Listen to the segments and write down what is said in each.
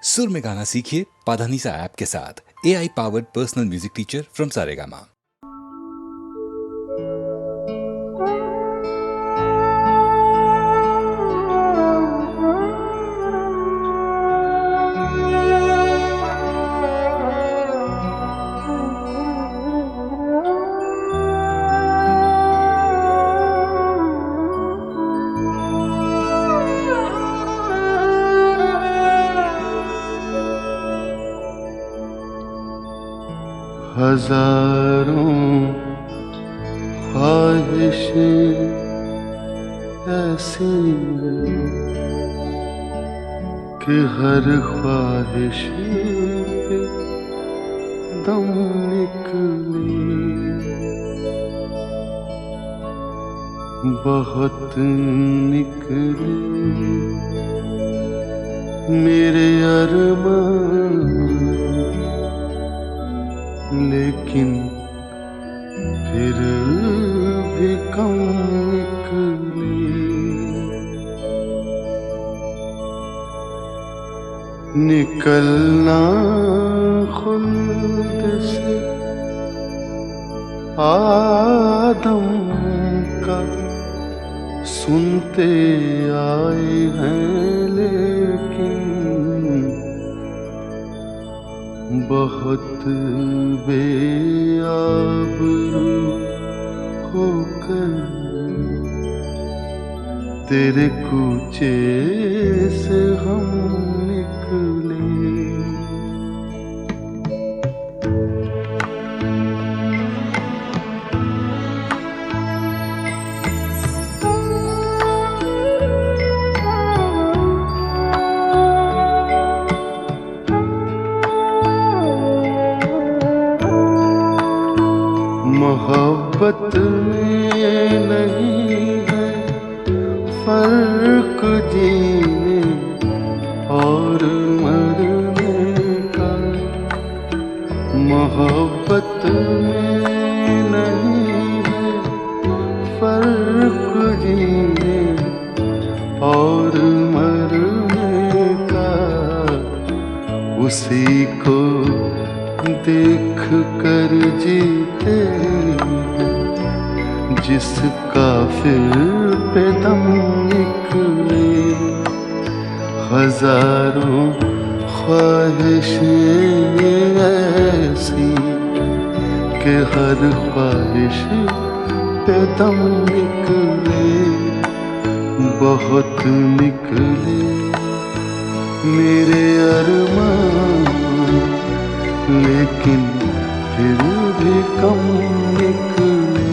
सुर में गाना सीखिए पाधानीसा ऐप के साथ। AI powered personal music teacher from Saregama. हजारों ख्वाहिशें ऐसी कि हर ख्वाहिश पे दम निकले, बहुत निकले मेरे अरमान, लेकिन फिर भी कम निकले। निकलना खुल्द से आदम का सुनते आए हैं, लेकिन बहुत बेआबरू होकर तेरे कूचे से हम निकले। मोहब्बत में नहीं है फर्क जीने और मरने का, मोहब्बत में नहीं है फर्क जीने और मरने का। उसी को देख कर जीते जिसका फिर पे दम निकले। हजारों ख्वाहिशें ऐसी कि हर ख्वाहिश पे दम निकले, बहुत निकले मेरे अरमान, लेकिन फिर भी कम निकले।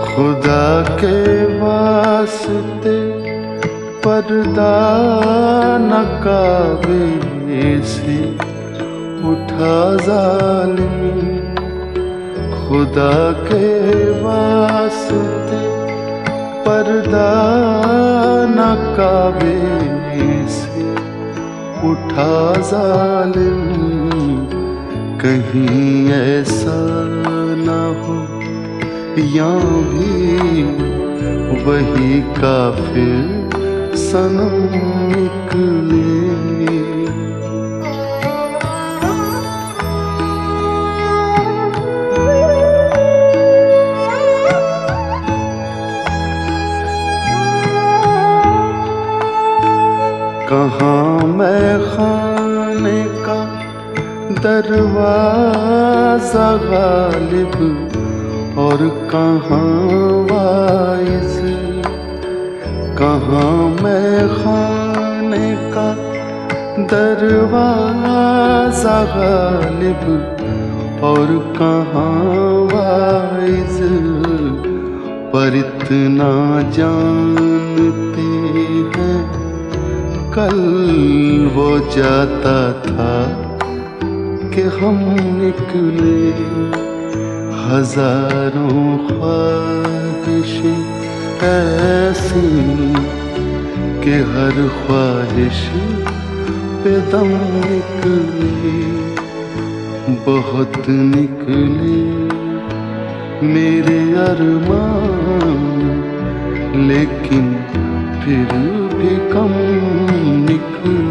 खुदा के वास्ते पर्दा न काबे से उठा जालिम, खुदा के वास्ते पर्दा न काबे से उठा जालिम। कहीं ऐसा न हो या भी वही काफिर सनम निकले। कहाँ मैं खाने का दरवाजा गालिब और कहाँ वाइज, कहाँ मैं खाने का दरवाजा गालिब और कहाँ वाइज। पर इतना जानते हैं कल वो जाता था कि हम निकले। हजारों ख्वाहिशें ऐसी कि हर ख्वाहिश पे दम निकले। बहुत निकले मेरे अरमान, लेकिन फिर भी कम निकले।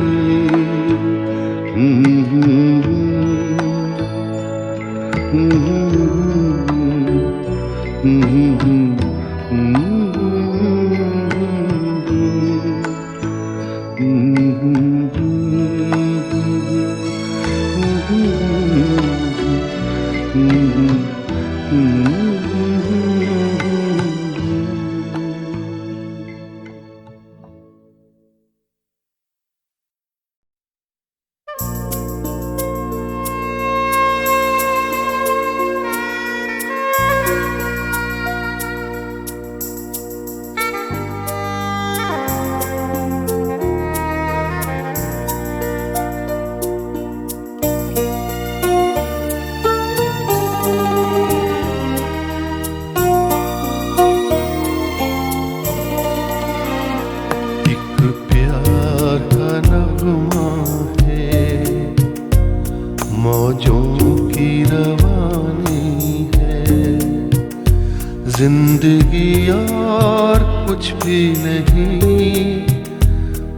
जिंदगी और कुछ भी नहीं,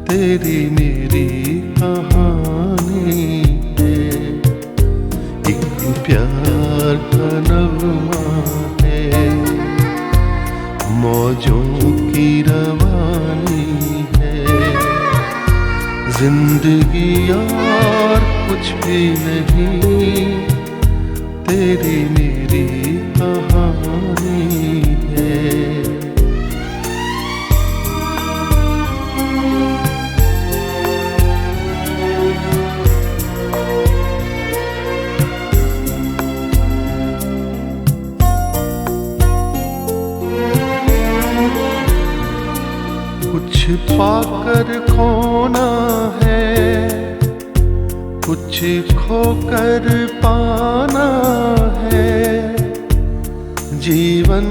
तेरी मेरी कहानी है। एक प्यार का नगमा है, मौजों की रवानी है। जिंदगी और कुछ भी नहीं, तेरी मेरी कहानी है। कुछ पाकर खोना है, कुछ खोकर पाना है। जीवन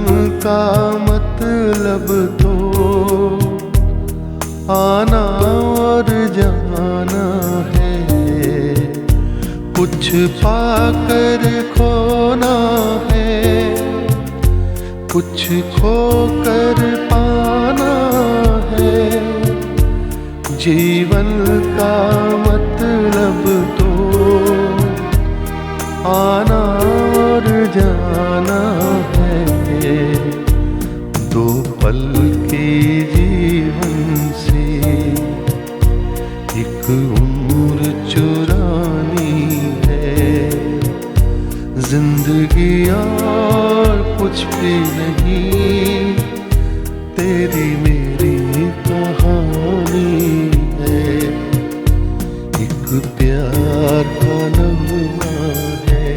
का मतलब तो आना और जाना है। कुछ पाकर खोना है, कुछ खोकर पाना है। जीवन का मतलब तो आना और जाना है। दो पल के जीवन से एक उम्र चुरानी है। जिंदगी और कुछ भी नहीं, तेरी मेरी कहानी है। एक प्यार का नगमा है,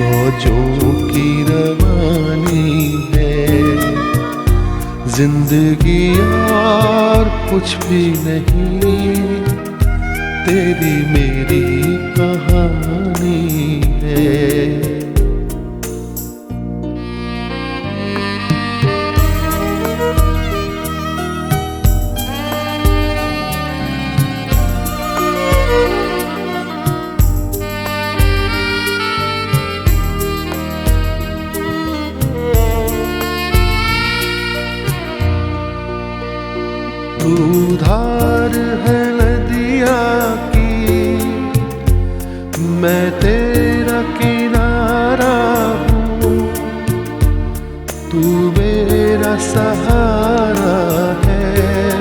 मौजों की रवानी है। जिंदगी और कुछ भी नहीं, तेरी मेरी कहानी है। तू धार है नदिया की, मैं तेरा किनारा हूँ। तू मेरा सहारा है,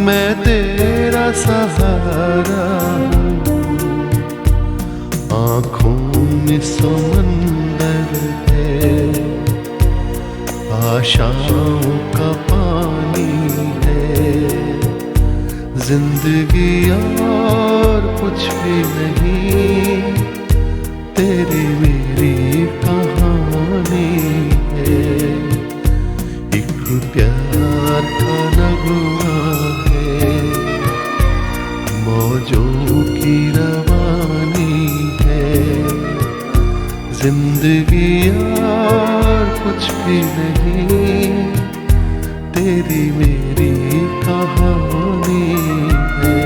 मैं तेरा सहारा हूँ। आँखों में समंदर है, आशाओं का पानी है। जिंदगी और कुछ भी नहीं, तेरी मेरी कहानी है। एक प्यार का नगमा है, मौजों की रवानी है। जिंदगी और कुछ भी नहीं, तेरी मेरी कहानी है।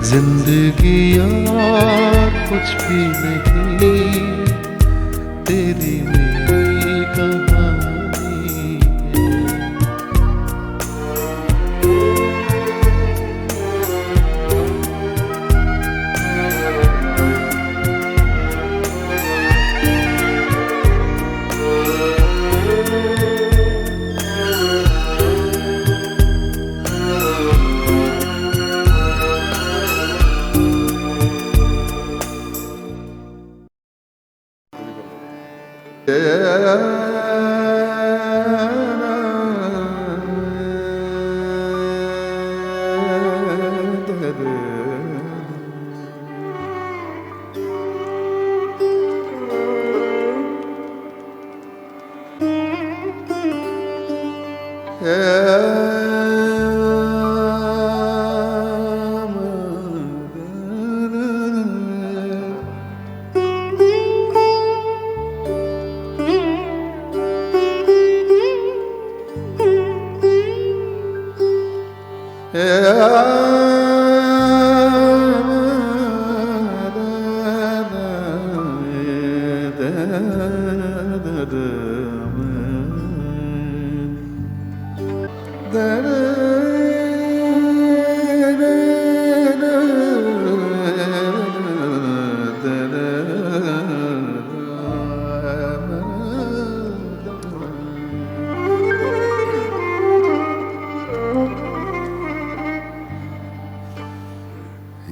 जिंदगी और कुछ भी नहीं, तेरी मेरी कहानी है।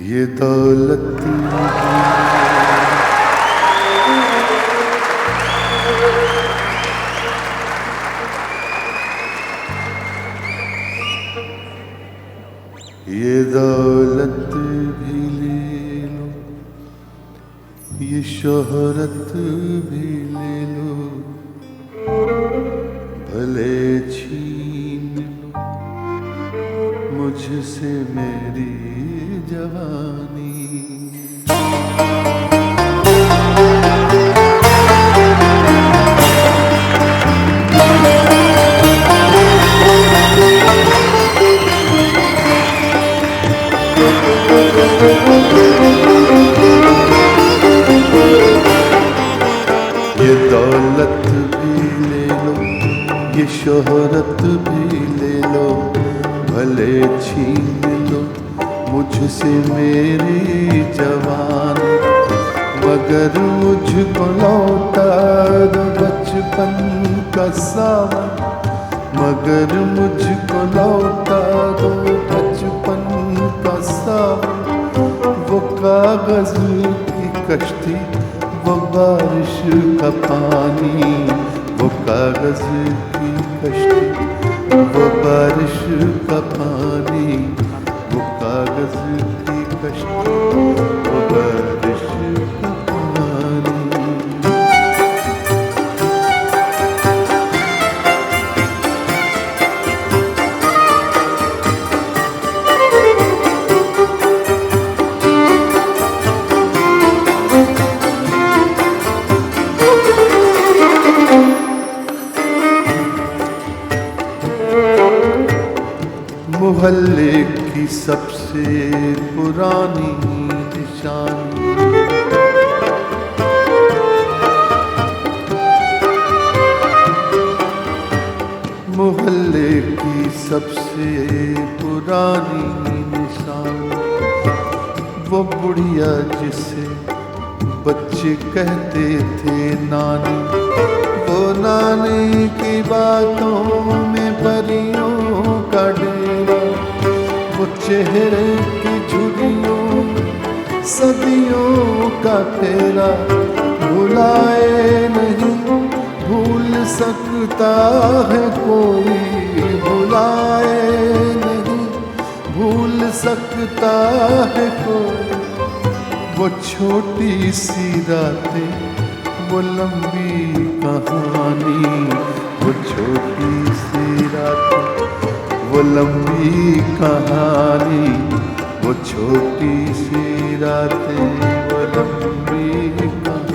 ये दौलत ये दौलत भी ले लो, ये शोहरत भी ले लो, भले छीन लो मुझसे मेरी जवानी। ये दौलत भी ले लो, ये शोहरत भी ले लो, भले छीन लो मुझसे मेरी जवान, मगर मुझको लौटा दो बचपन का सावन, मगर मुझको लौटा दो बचपन का सावन। वो कागज की कश्ती, वो बारिश का पानी, वो कागज की कश्ती, वो बारिश का पानी, वो कागज की कश्ती, वो बारिश का पानी। मोहल्ले की सबसे पुरानी निशानी, मोहल्ले की सबसे पुरानी निशानी, वो बुढ़िया जिसे बच्चे कहते थे नानी, वो नानी की बातों में परियों का डेरा, वो चेहरे की झुर्रियों सदियों का फेरा, भुलाए नहीं भूल सकता है कोई, भुलाए नहीं भूल सकता है कोई। वो छोटी सी रातें, वो लंबी कहानी, वो छोटी सी रातें, वो लंबी कहानी, वो छोटी सी रातें, वो लंबी कहानी।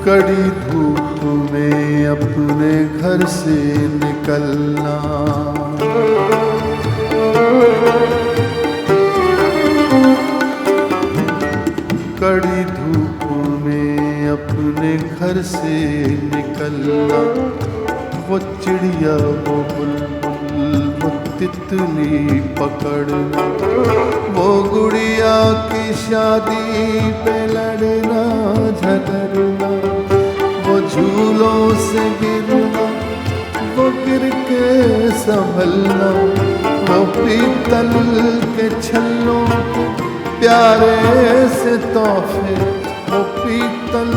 कड़ी धूप में अपने घर से निकलना, कड़ी धूप में अपने घर से निकलना, वो चिड़िया वो बुलबुल वो तितली पकड़ना, वो गुड़िया की शादी पे लड़ना झगड़ना, वो झूलों से गिरना, वो गिर के संभलना, वो पीतल के छल्लों के प्यारे से तोहफे, वो पीतल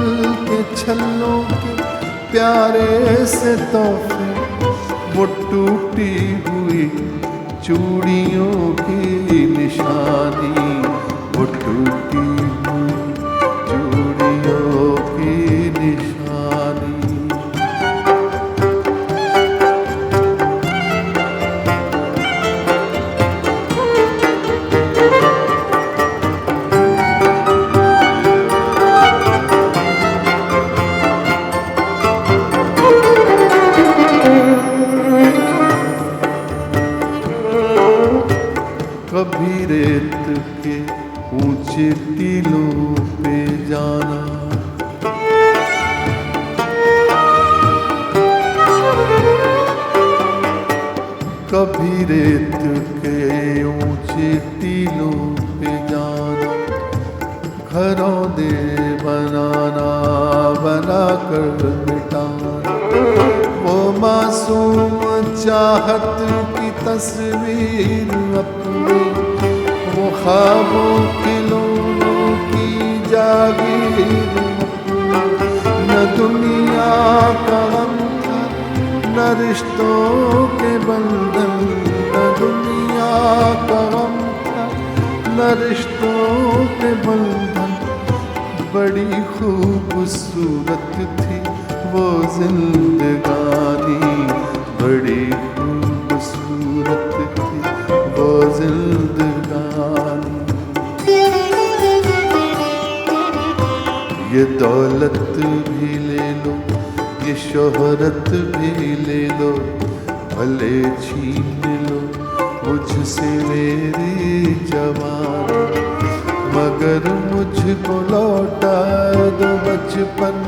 के छल्लों के प्यारे से तोहफे, वो टूटी हुई चूड़ियों की निशानी, वो टूटी हुई चूड़ियों की निशानी। कभी रेत के ऊंचे टीलों पे जाना, कभी रेत के ऊंचे टीलों पे जाना, घरों दे बनाना बनाकर मिटाना, वो मासूम चाहत की तस्वीर अपनी, वो ख्वाबों खिलौनों की जागीर अपनी, न दुनिया का गम था न रिश्तों के बंधन, न दुनिया का गम था न रिश्तों के बंधन, बड़ी खूबसूरत थी वो जिंदगानी, बड़ी खूबसूरत थी वो जिंदगानी। ये दौलत भी ले लो ये शोहरत भी ले लो, भले छीन लो मुझसे मेरी जवानी, मगर मुझको लौटा दो बचपन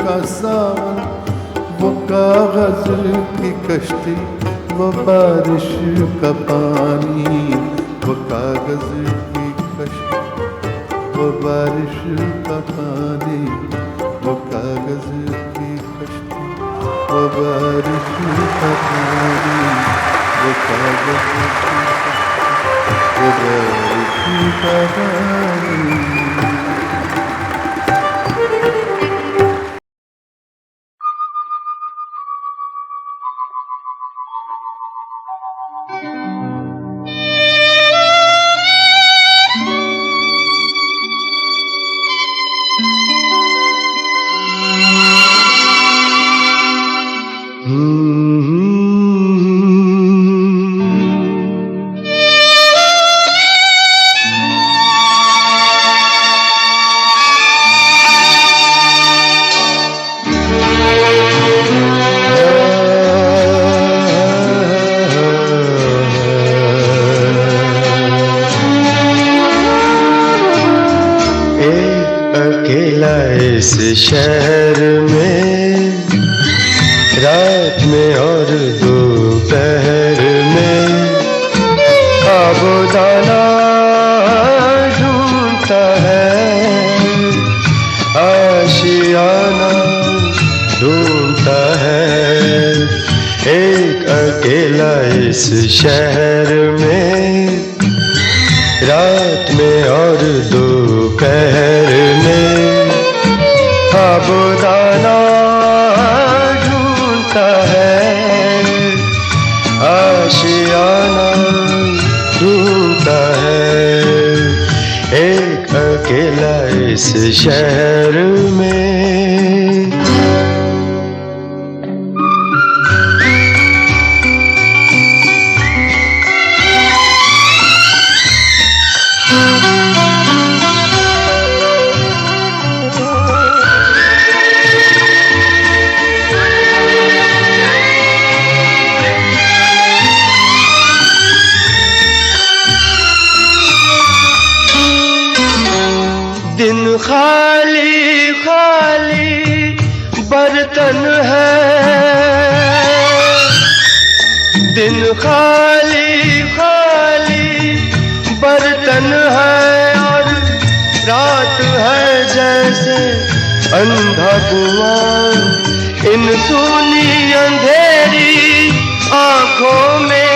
का सावन, वो कागज की कश्ती वो बारिश का पानी, वो कागज की कश्ती वो बारिश का पानी, वो कागज की कश्ती वो बारिश का पानी, वो कागज की कश्ती वो बारिश का पानी। इस शहर में रात में और दोपहर में खाबोदाना ढूंढता है, आशियाना ढूंढता है, एक अकेला इस शहर में रात में और दोपहर में खाबोदाना ढूंढता है, आशियाना ढूंढता है, एक अकेला इस शहर में। बर्तन है, दिन खाली खाली बर्तन है, और रात है जैसे अंधा कुआं। इन सूनी अंधेरी आंखों में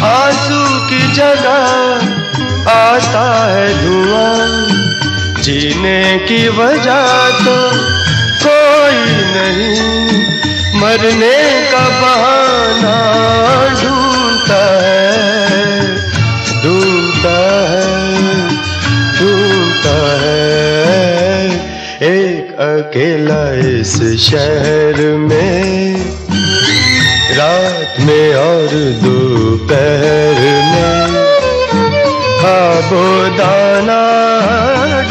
आंसू की जगह आता है धुआं। जीने की वजह तो कोई नहीं, मरने का बहाना ढूंढता है, ढूंढता है, ढूंढता है। एक अकेला इस शहर में, रात में और दोपहर में खाबोदाना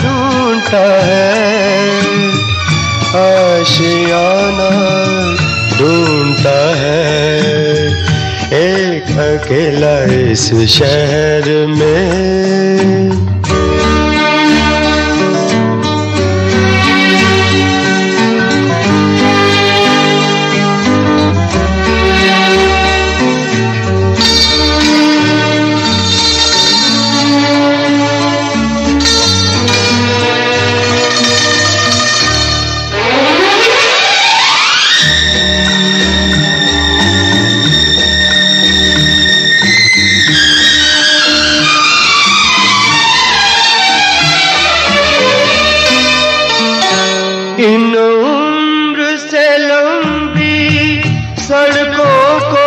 ढूंढता है, आशियाना ढूंढता है। एक अकेला इस शहर में। इन उम्र से लंबी सड़कों को,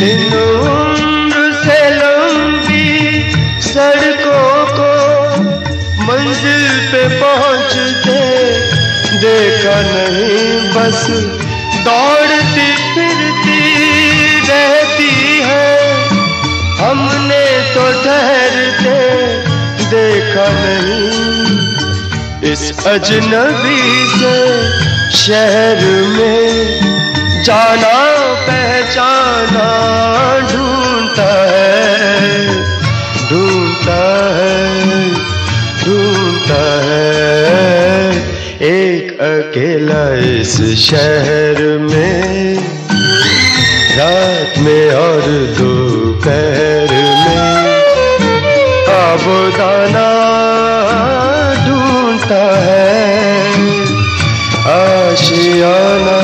इन उम्र से लंबी सड़कों को मंजिल पे पहुंचते देखा नहीं। बस दौड़ती फिरती रहती है, हमने तो ठहरते देखा नहीं। इस अजनबी से शहर में जाना पहचाना ढूंढता है, ढूंढता है, ढूंढता है। एक अकेला इस शहर में, रात में और दोपहर में खाबोदाना ढूंढता है, आशियाना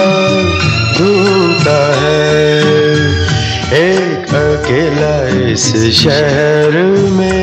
ढूंढता है। एक अकेला इस शहर में।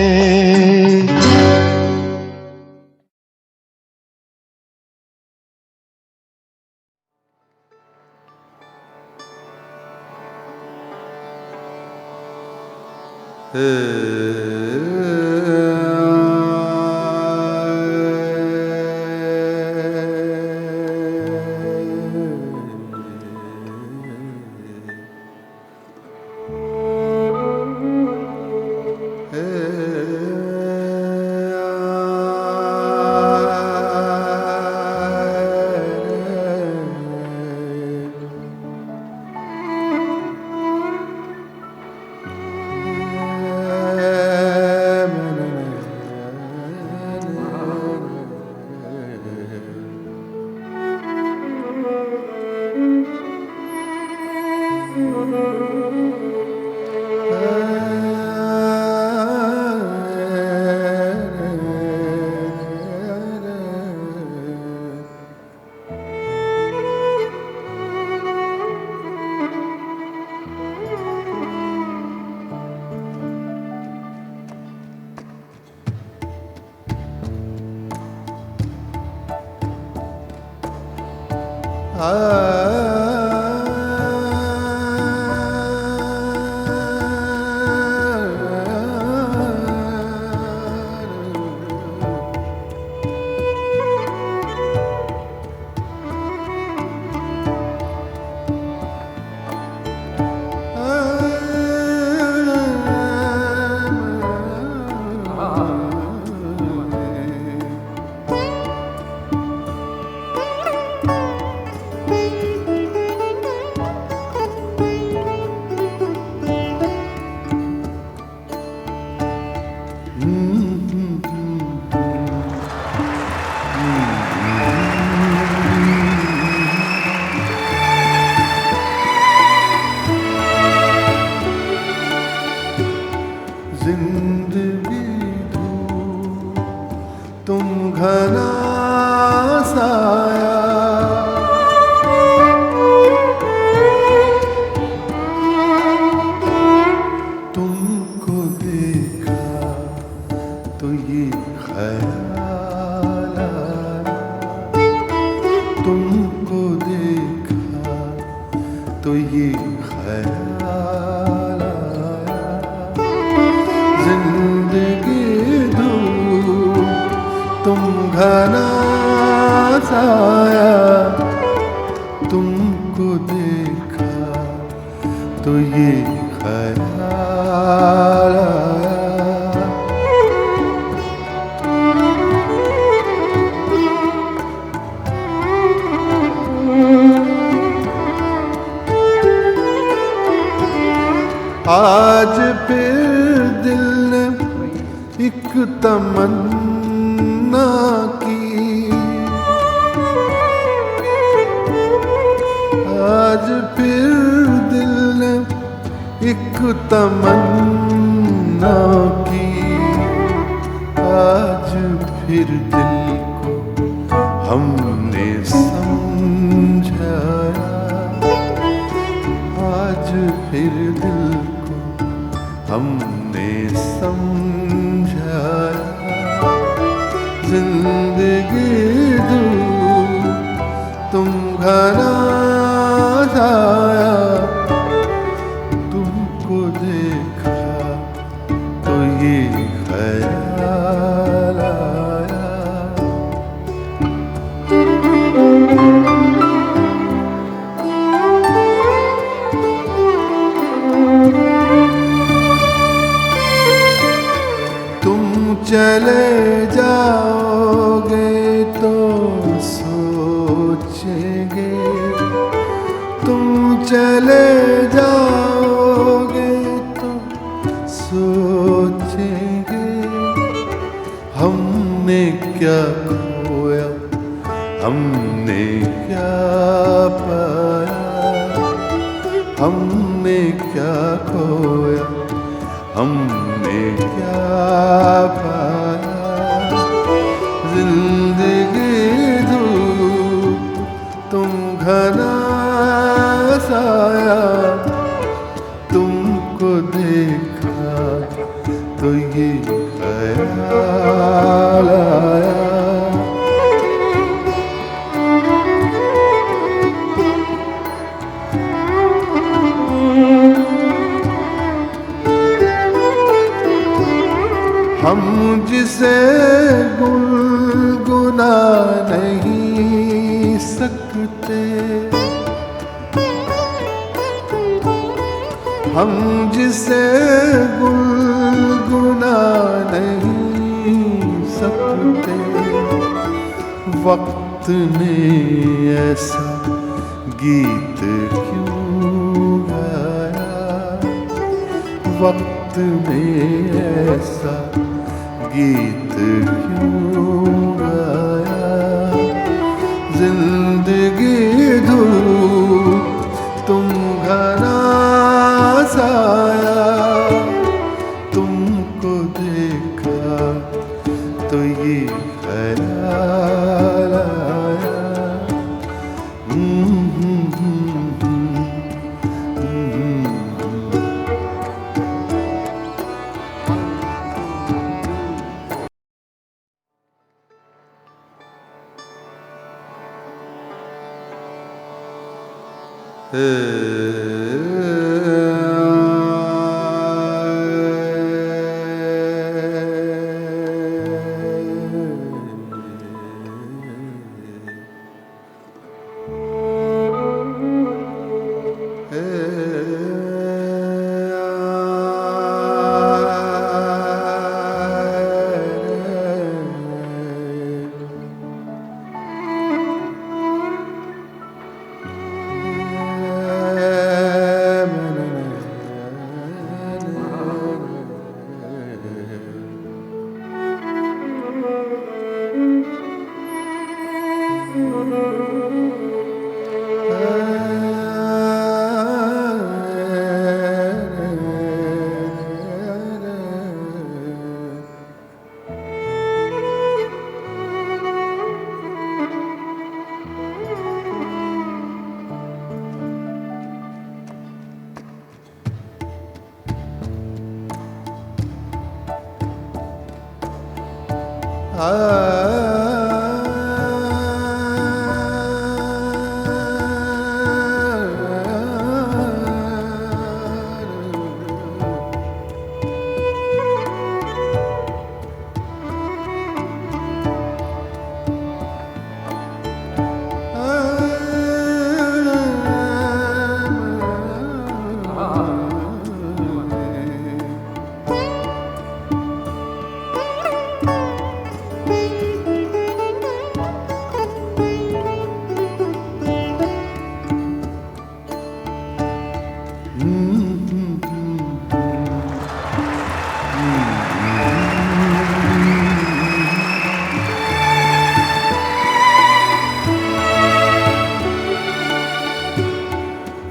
साया तुमको देखा तो ये ख्याल आया, तुमको देखा तो ये ख्याल आया, जिंदगी दूर तुम घना साया, तुमको देखा तो ये ख्याल आया। आज फिर दिल ने एक तमन्ना की, आज फिर दिल ने एक तमन्ना की, आज फिर दिल को हमने समझाया, आज फिर दिल को हमने समझाया, जिंदगी दूर तुम घना साया, तुमको देखा तो ये ख्याल आया। तुम चले जाओगे तो सोचेंगे, तुम चले जाओगे तो सोचेंगे, हमने क्या खोया हमने क्या पाया, हमने क्या खोया हमने क्या पाया, जिंदगी दूर तुम घना साया, तुमको देखा तो ये ख्याल आया। हम जिसे गुनगुना नहीं सकते, हम जिसे गुनगुना नहीं सकते, वक्त ने ऐसा गीत क्यों गाया, वक्त ने ऐसा गीत क्यों गाया, जिंदगी दूर तुम घना साया, तुमको देखा तो ये ख्याल आया।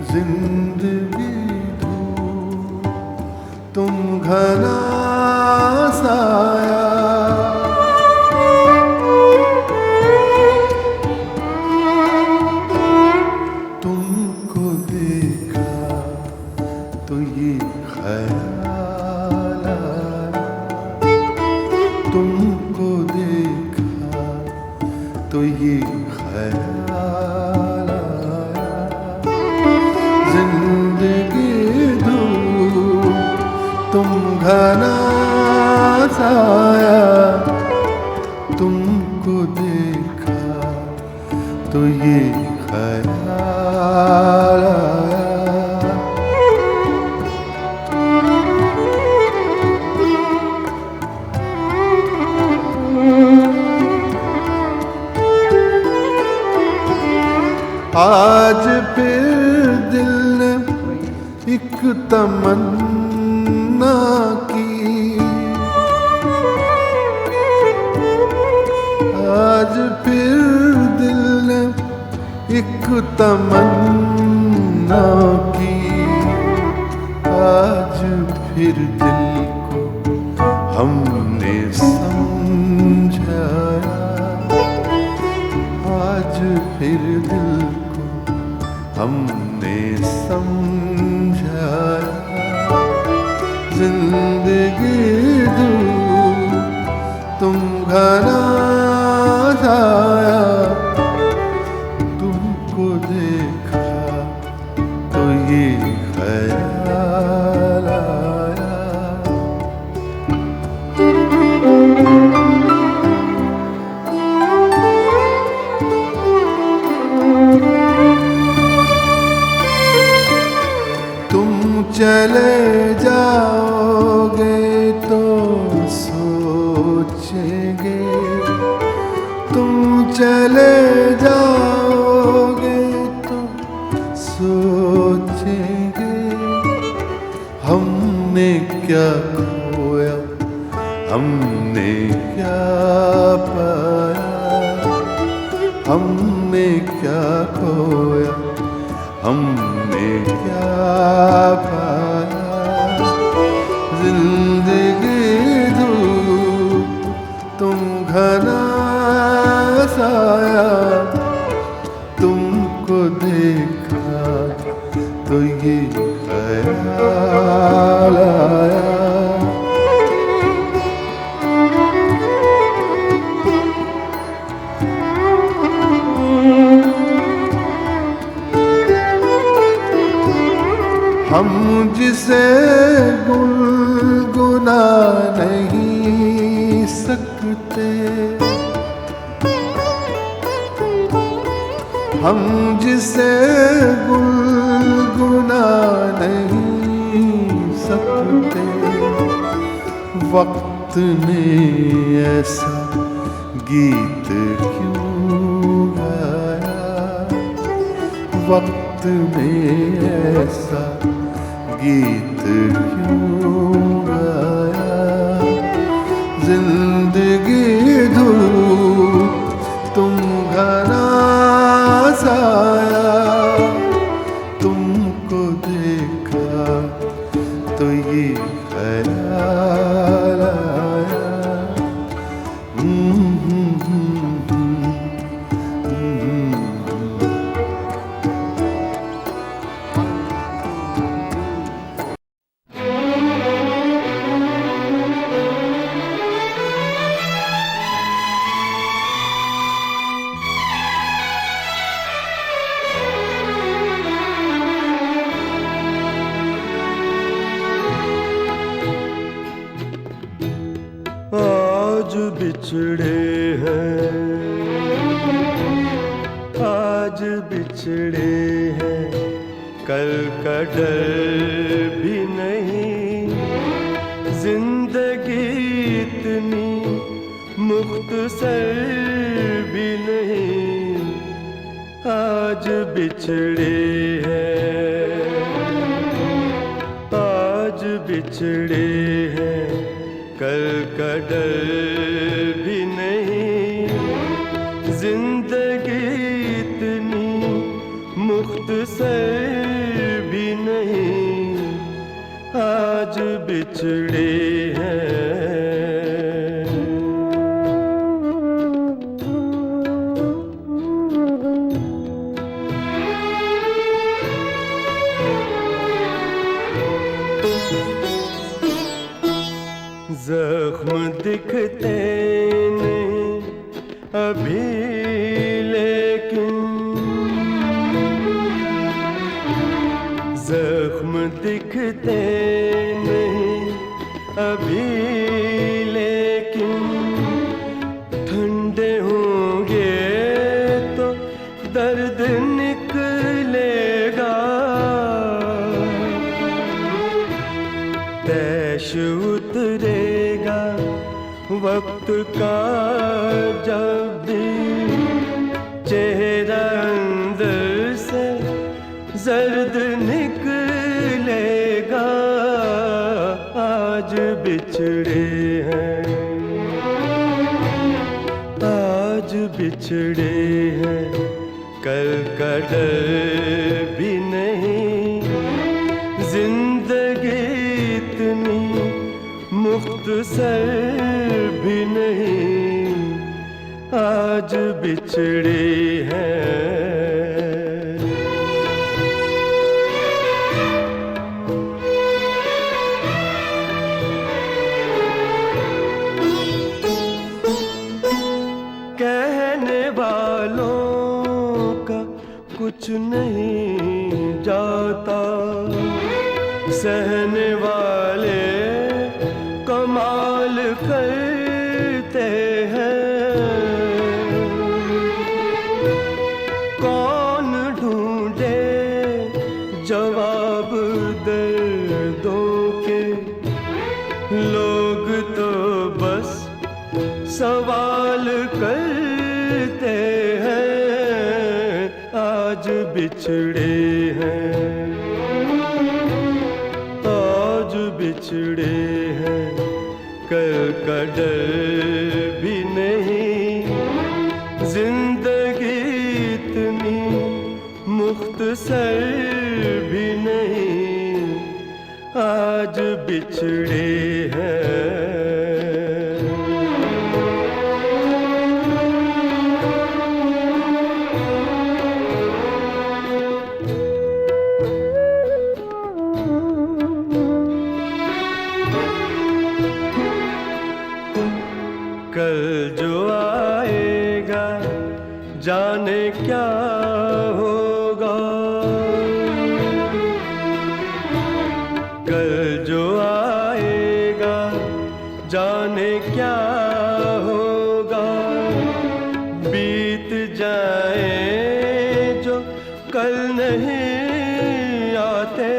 जिंदगी धूप तुम घना साया, तुमको देखा तो ये ख्याल आया, तुमको देखा तो ये ख्याल आया, जिंदगी धूप तुम घना साया, तुमको देखा तो ये ख्याल आया। आज फिर दिल ने एक तमन्ना की, आज फिर दिल ने एक तमन्ना की, आज फिर दिल को हमने समझाया, आज फिर दिल को हमने समझाया, जिंदगी दूर तुम घना साया, तुमको देखा तो ये ख्याल आया। तुम चले जाओगे तो सोचेंगे, तुम चले जाओगे तो सोचेंगे, हमने क्या खोया, हमने क्या पाया, हमने क्या खोया, हमने क्या पाया, जिंदगी दूर तुम घना साया, तुमको देखा तो ये ख्याल आया। हम जिसे गुनगुना नहीं सकते, हम जिसे गुनगुना नहीं सकते, वक्त ने ऐसा गीत क्यों गाया, वक्त ने ऐसा गीत क्यों गाया, जिंदगी धूप तुम घना साया, तुमको देखा तो ये ख्याल आया। बिछड़े हैं, आज बिछड़े हैं, कल का डर भी नहीं। जिंदगी इतनी मुख्तसर भी नहीं, आज बिछड़े हैं, आज बिछड़े हैं, कल का डर भी नहीं। जिंदगी इतनी मुख्तसर भी नहीं, आज बिछड़े हैं। जख्म दिखते नहीं अभी लेकिन, जख्म दिखते नहीं अभी लेकिन, ठंडे होंगे तो दर्द निकलेगा। तैश उतरेगा वक्त का जब भी, चेहरा अंदर से जर्द निकलेगा। आज बिछड़े हैं, आज बिछड़े हैं, कल का डर भी नहीं। जिंदगी इतनी मुख्तसर भी नहीं, आज बिछड़े हैं। कहने वालों का कुछ नहीं जाता, सहने वाले कमाल करते हैं। कौन ढूंढे जवाब दर्दों के, लोग तो बस सवाल करते हैं। आज बिछड़े हैं, आज बिछड़े हैं, कल का डर भी नहीं। जिंदगी इतनी मुख्तसर भी नहीं, आज बिछड़े हैं। कल जो आएगा जाने क्या होगा, कल जो आएगा जाने क्या होगा। बीत जाए जो कल नहीं आते,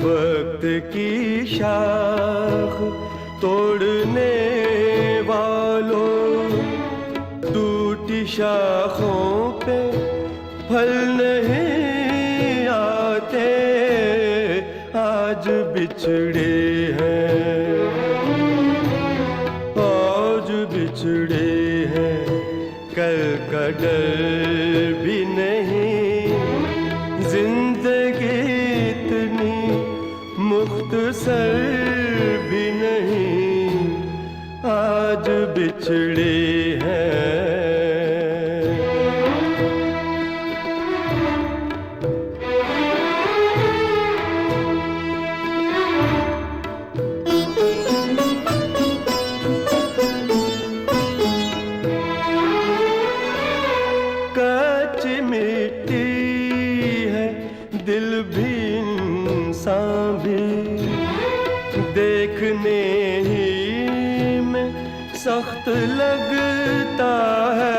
वक्त की शाख तोड़ने वालों, टूटी शाखों पे फल नहीं आते। आज बिछड़े हैं, आज बिछड़े हैं, कल का डर भी नहीं। जिंदगी इतनी मुख्तसर भी नहीं, आज बिछड़े हैं। कच्ची मिट्टी है दिल भी इंसान भी, देखने सख्त लगता है,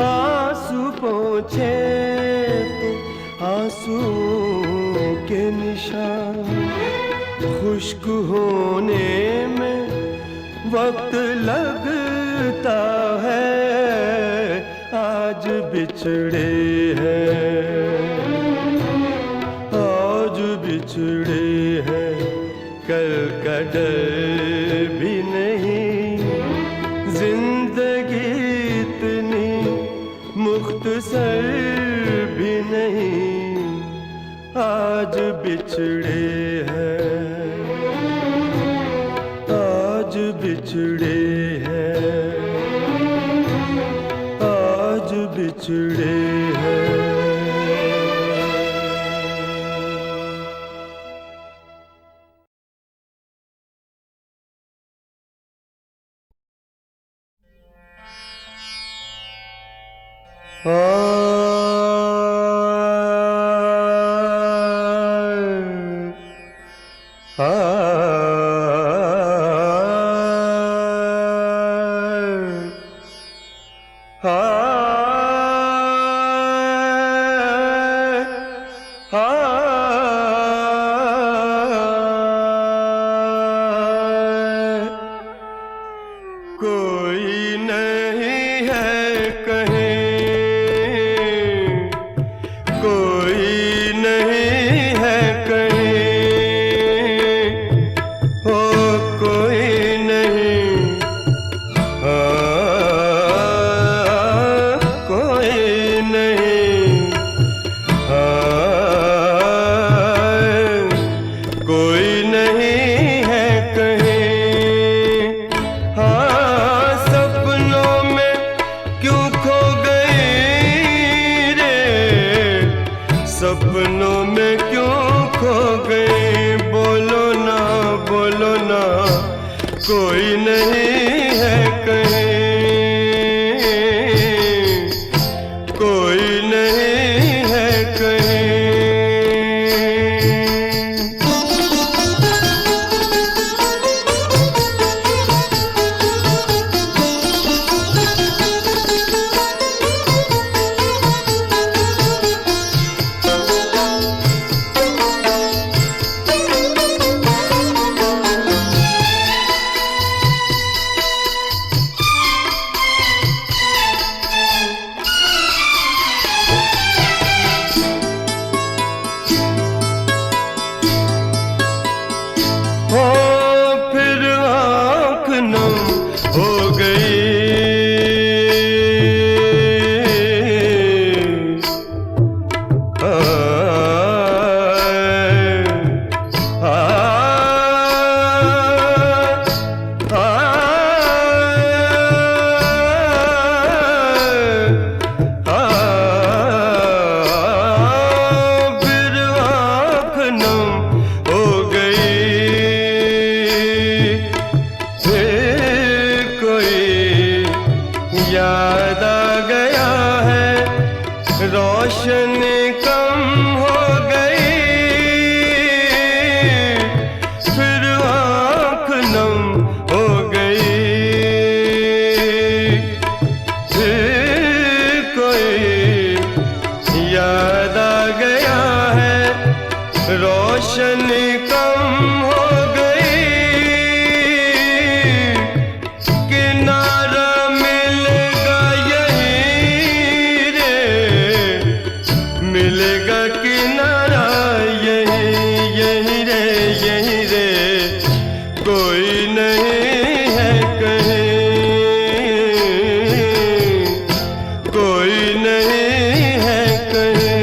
आंसू पोंछे तो आंसू के निशान, खुश्क होने में वक्त लगता है, आज बिछड़े हैं, आज बिछड़े हैं, कल का डर भी नहीं, जिंदगी इतनी मुख्तसर भी नहीं, आज बिछड़े हैं, आज बिछड़े हैं, आज बिछड़े हैं। कोई नहीं है कहीं, कोई नहीं है कहीं, हो कोई नहीं, कोई नहीं, कोई नहीं है कहीं, सपनों में क्यों खो गई रे, सपनों में क्यों खो गई, बोलो ना कोई नहीं है कहीं, कोई नहीं है कहीं। हो फिर आँख नम हो गई, फिर आँख नम हो गई, फिर कोई याद आ गया है, रोशनी कम हो गई, फिर आँख नम हो गई, फिर कोई याद आ गया है, रोशनी कम हो गई, किनारा मिलेगा यहीं रे, मिलेगा किनारा यहीं रे, यहीं रे, कोई नहीं है कहीं, कोई नहीं है कहीं।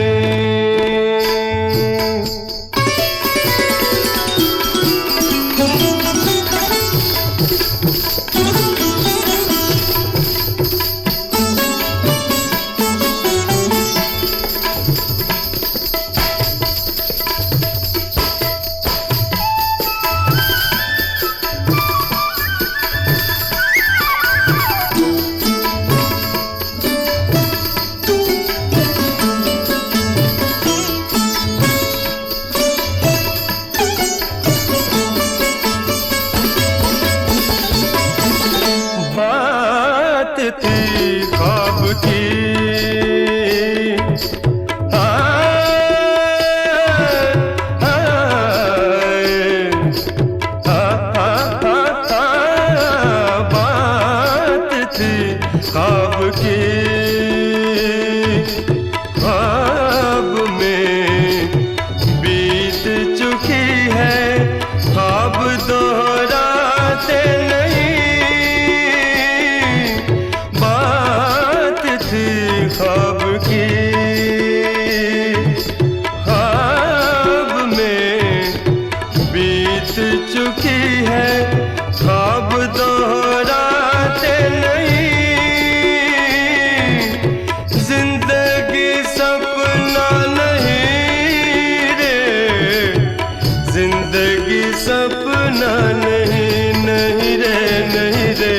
ख्वाब की ख्वाब में बीत चुकी है, ख्वाब दोहराते नहीं, बात थी ख्वाब की। ख्वाब में बीत चुकी है, ख्वाब दोहराते नहीं, जिंदगी सपना नहीं रे, जिंदगी सपना नहीं, नहीं रे, नहीं रे,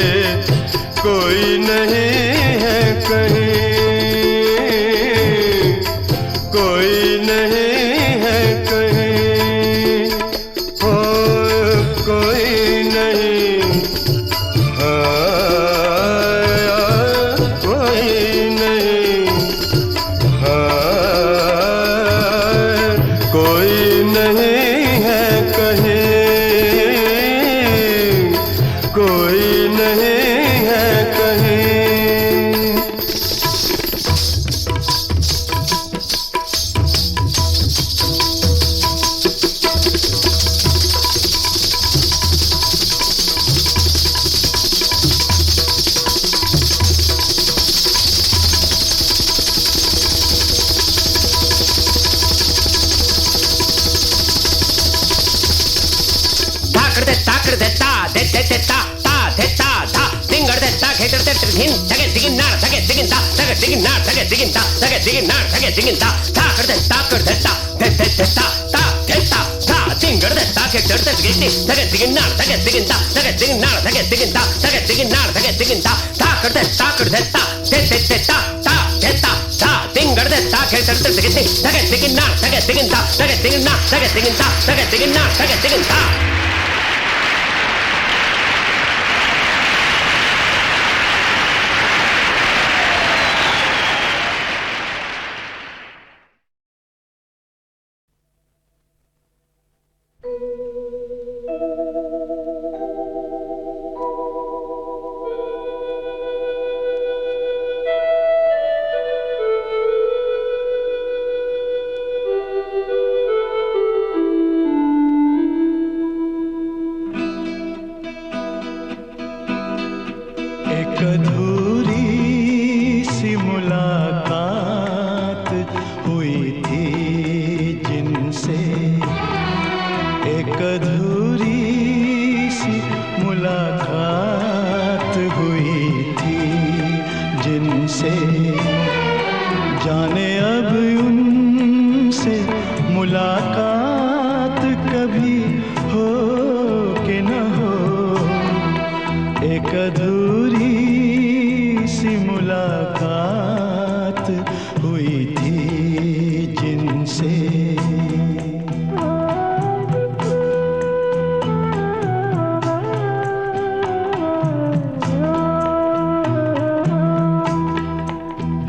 कोई नहीं है कहीं, कोई नहीं है कहीं, ओ कोई नहीं, कोई नहीं, कोई नहीं है कहीं, कोई नहीं है कहीं। ताकर दे ता दे ता दे ता धा तिंगड़ दे ता खेतर दे तिन तगे दिगिन नार तगे दिगिन ता तगे दिगिन नार तगे दिगिन ता तगे दिगिन नार तगे दिगिन ता ताकर दे ता दे ता दे ता धा तिंगड़ दे ता खेतर दे तिन तगे दिगिन नार तगे दिगिन ता तगे दिगिन नार तगे दिगिन ता तगे दिगिन नार तगे दिगिन ता ताकर दे ता दे ता धा तिंगड़ दे ता खेतर दे तिन तगे दिगिन नार तगे दिगिन ता तगे दिगिन नार तगे दिगिन ता तगे दिगिन नार तगे दिगिन ता। एक अधूरी सी मुलाकात हुई थी जिनसे, एक अधूरी सी मुलाकात हुई थी जिनसे, जाने अब उनसे मुलाकात कभी हो कि न हो। एक अधूरी सी मुलाकात हुई थी जिनसे।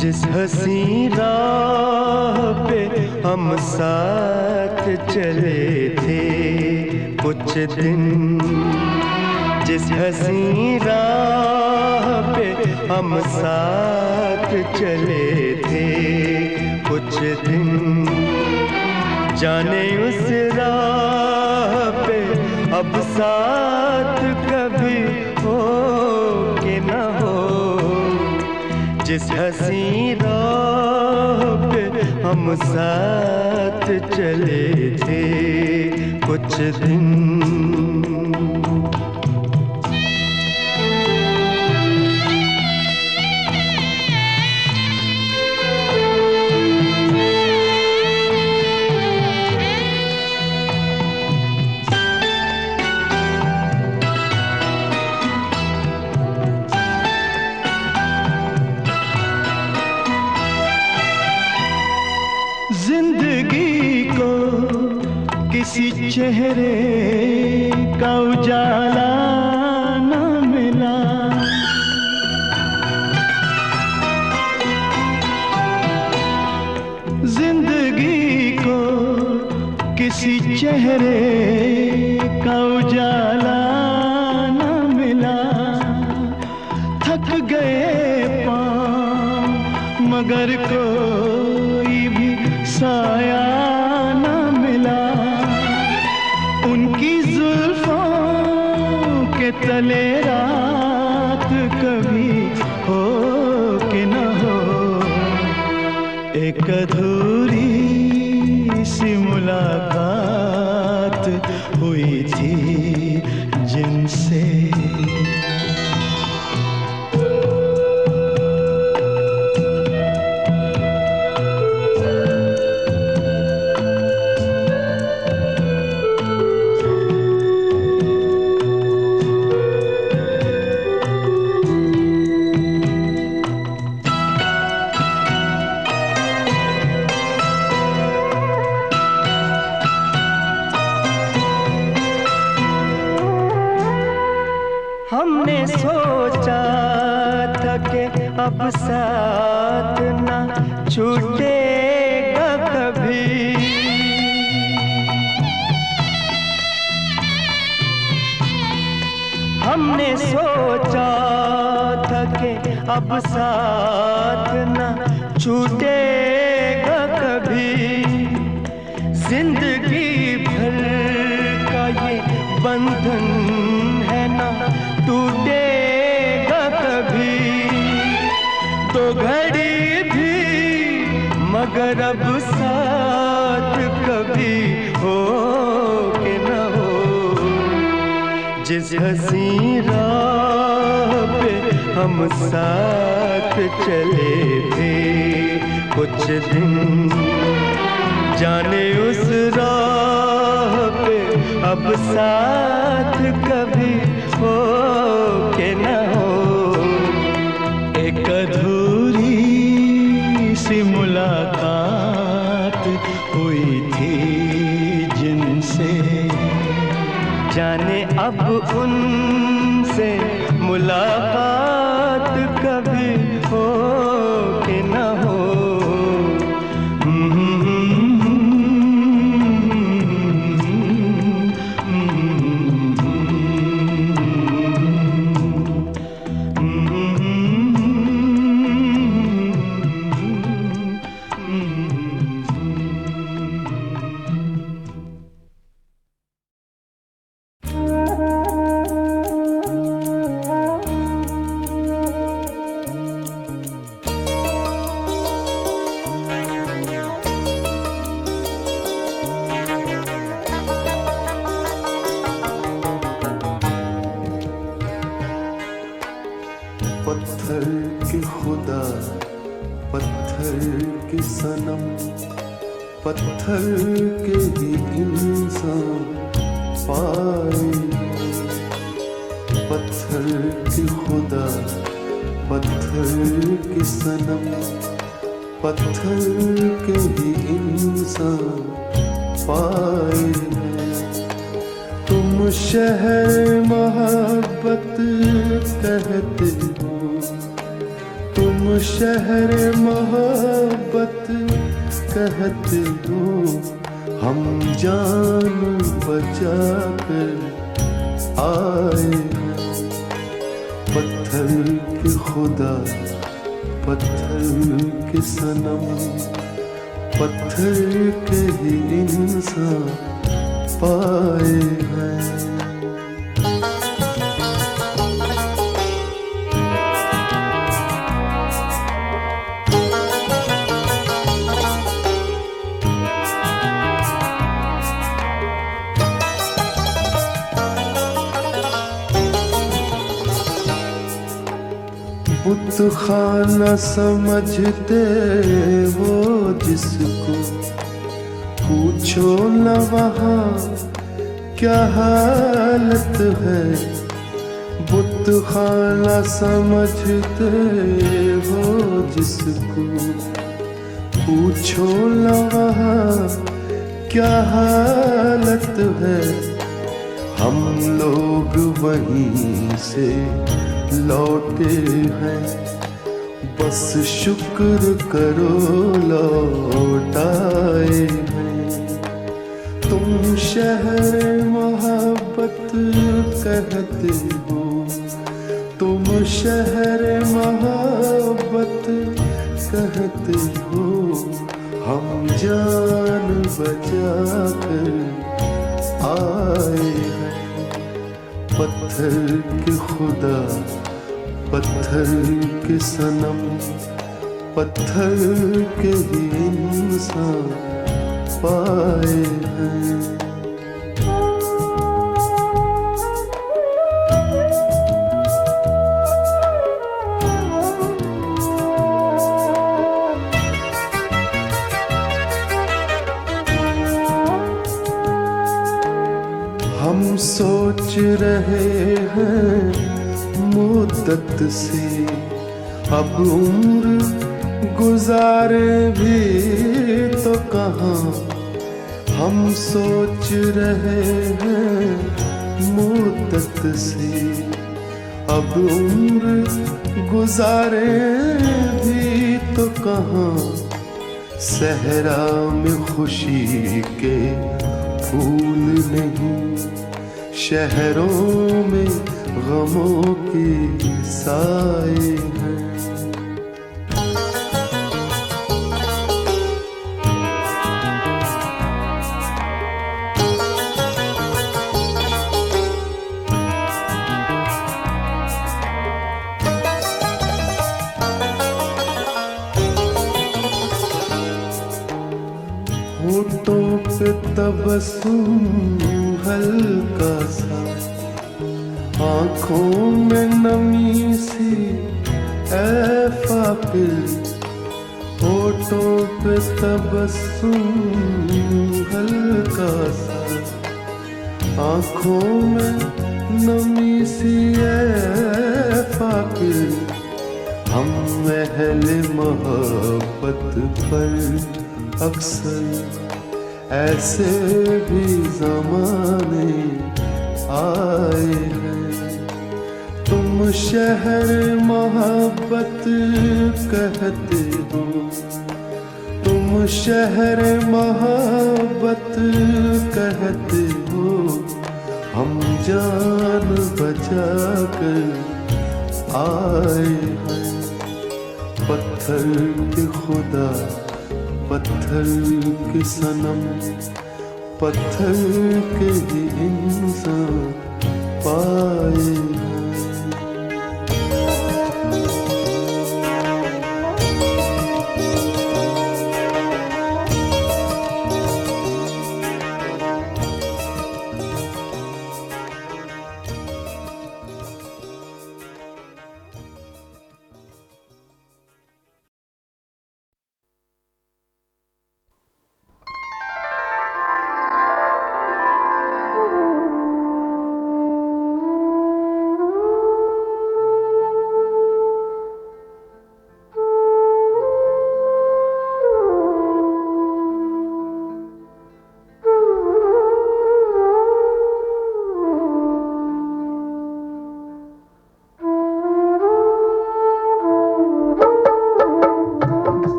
जिस हसी राह पे हम साथ चले थे कुछ दिन, जिस हसी राह पे हम साथ चले थे कुछ दिन, जाने उस राह पे अब साथ कभी हो कि न हो। जिस हसी राह पे हम साथ चले थे कुछ दिन। जिंदगी को किसी चेहरे का उजाला न मिला, जिंदगी को किसी चेहरे का उजाला न मिला। थक गए मगर कोई भी साया न मिला। उनकी जुल्फों के तले रात कभी हो कि न हो। एक अधूरी सी मुलाकात हुई थी जिनसे। हमने सोचा था कि अब साथ ना छूटेगा कभी। हमने सोचा था कि अब साथ ना छूटेगा कभी। जिंदगी भर का ये बंधन है ना टूटेगा कभी। तो घड़ी भी मगर अब साथ कभी हो कि न हो। जिस हंसी राह पे हम साथ चले थे कुछ दिन, जाने उस राह पे अब साथ कभी हो कि न हो। एक अधूरी सी मुलाकात हुई थी जिनसे। जाने अब उनसे मुलाकात कभी हो कि न हो। पत्थर के खुदा, पत्थर के सनम, पत्थर के ही इंसान पाए। पत्थर के खुदा, पत्थर के सनम, पत्थर के ही इंसान पाए। तुम शहर मोहब्बत कहते हो, तुम शहर मोहब्बत कहते हो। हम जान बचा कर आए हैं। पत्थर के खुदा, पत्थर के सनम, पत्थर के ही इंसान पाए हैं। बुत खाना समझते हो जिसको, पूछो न वहाँ क्या हालत है। बुत खाना समझते हो जिसको, पूछो न वहाँ क्या हालत है। हम लोग वहीं से लौटे हैं, बस शुक्र करो लौट आए हैं। तुम शहर मोहब्बत कहते हो, तुम शहर मोहब्बत कहते हो हम जान बचा कर आए हैं। पत्थर के खुदा, पत्थर के सनम, पत्थर के ही इंसान पाए हैं। हम सोच रहे हैं मुद्दत से अब उम्र गुजारे भी तो कहाँ। हम सोच रहे हैं मुद्दत से अब उम्र गुजारे भी तो कहाँ। सहरा में खुशी के फूल नहीं, शहरों में गमों के साए हैं। होठों पे तबस्सुम हल्का सा, आँखों में नमी सी ऐ फाकिर। होठों पे तबस्सुम हल्का सा, आँखों में नमी सी ऐ फाकिर। हम अहले मोहब्बत पर अक्सर ऐसे भी ज़माने आए हैं। तुम शहर मोहब्बत कहते हो, तुम शहर मोहब्बत कहते हो। हम जान बचा कर आए हैं। पत्थर के खुदा, पत्थर के सनम, पत्थर के ही इंसान पाए हैं।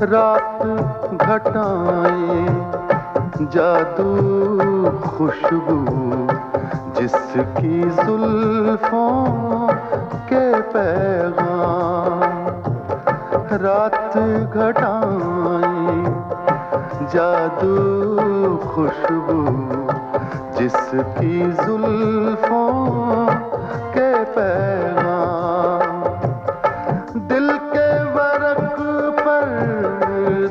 रात घटाएं जादू खुशबू जिसकी जुल्फों के पैगाम। रात घटाएं जादू खुशबू जिसकी जुल्फों के पैगाम। दिल के बरक पर,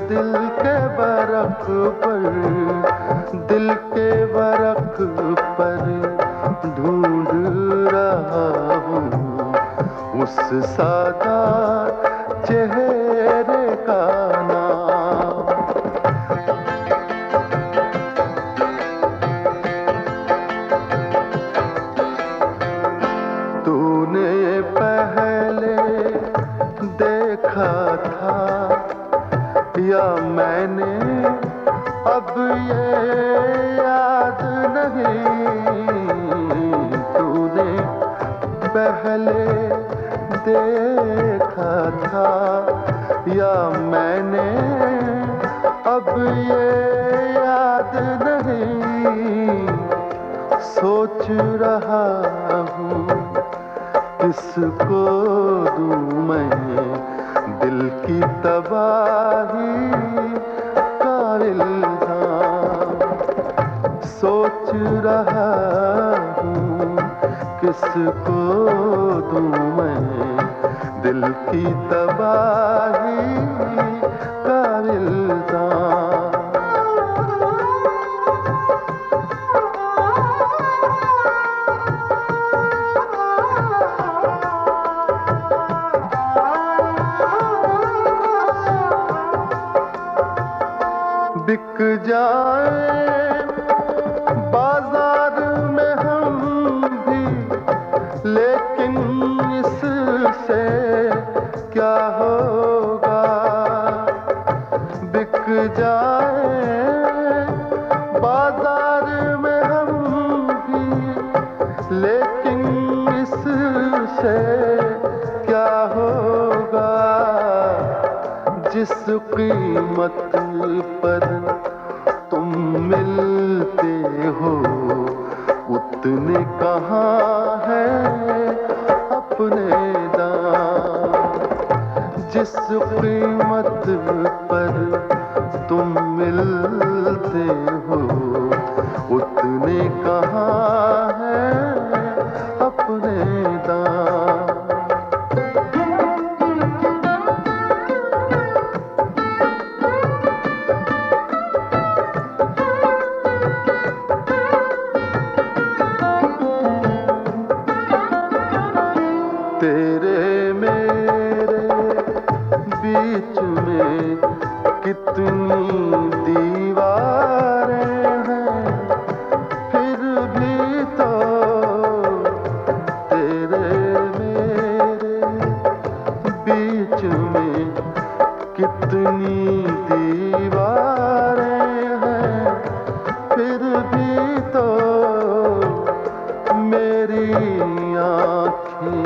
दिल के बरक पर, दिल के बरक पर ढूंढ रहा हूँ उस सादा चेहरे का नाम। तूने पहले देखा था या मैंने, अब ये याद नहीं। तूने पहले देखा था या मैंने, अब ये याद नहीं। सोच रहा हूँ किसको दूं मैं दिल की तबाही का इल्जाम। सोच रहा हूँ किसको दूं मैं दिल की तबाही का इल्जाम। बिक जाए बाजार में हम भी, लेकिन इससे क्या होगा। बिक जाए बाजार में हम भी, लेकिन इससे क्या होगा। जिस कीमत पर तुम मिलते हो उतने कहाँ हैं अपने दाम। जिस कीमत पर तुम मिलते हो उतने कहाँ हैं अपने दाम। तेरे मेरे बीच में कितनी दीवारें हैं, फिर भी तो तेरे मेरे बीच में कितनी दीवारें हैं, फिर भी तो मेरी आँखें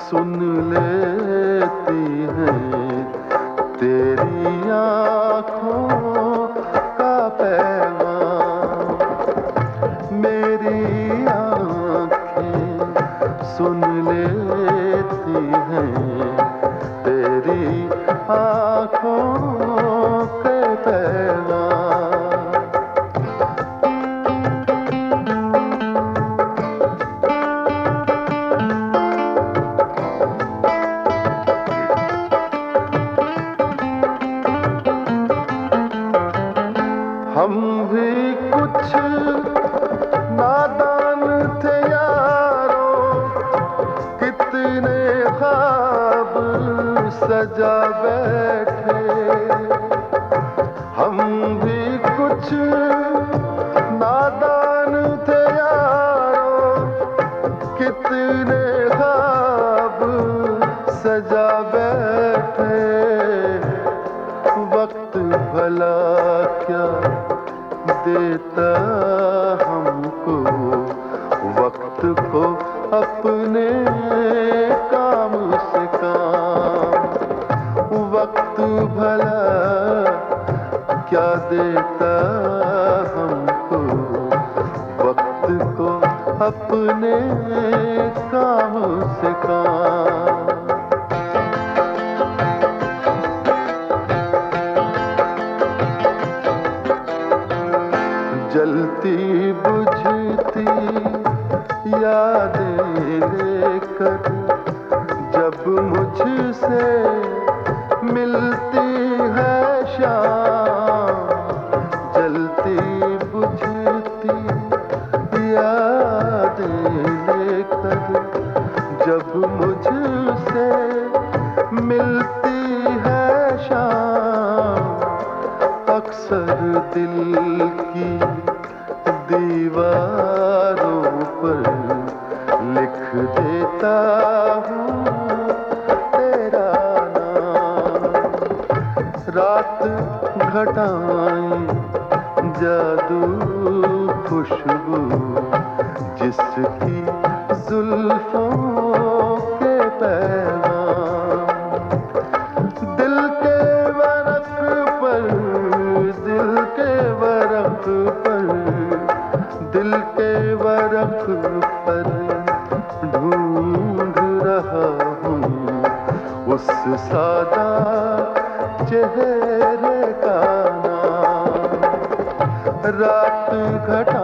सुन लेती हैं तेरी आँखों का पैगाम। मेरी आँखें सुन लेती हैं तेरी आँखों के पैगाम। हम भी कुछ नादान थे यारों, कितने ख्वाब सजा बैठे। हम भी कुछ नादान थे यारों, कितने ख्वाब सजा बैठे। वक्त भला क्या देता हमको, वक्त को अपने काम से काम। वक्त भला क्या देता हमको, वक्त को अपने काम से काम। जलती बुझती यादें लेकर जब मुझसे मिलती है शाम। जलती बुझती यादें लेकर जब मुझसे मिलती है शाम। अक्सर दिल की दीवारों पर लिख देता हूँ तेरा नाम। रात घटाएं जादू खुशबू जिसकी जुल्फों के पैगाम। दिल के वरक पर, दिल के वरक पर, दिल के वरक पर ढूंढ उस सादा चेहरे का नाम। रात घटा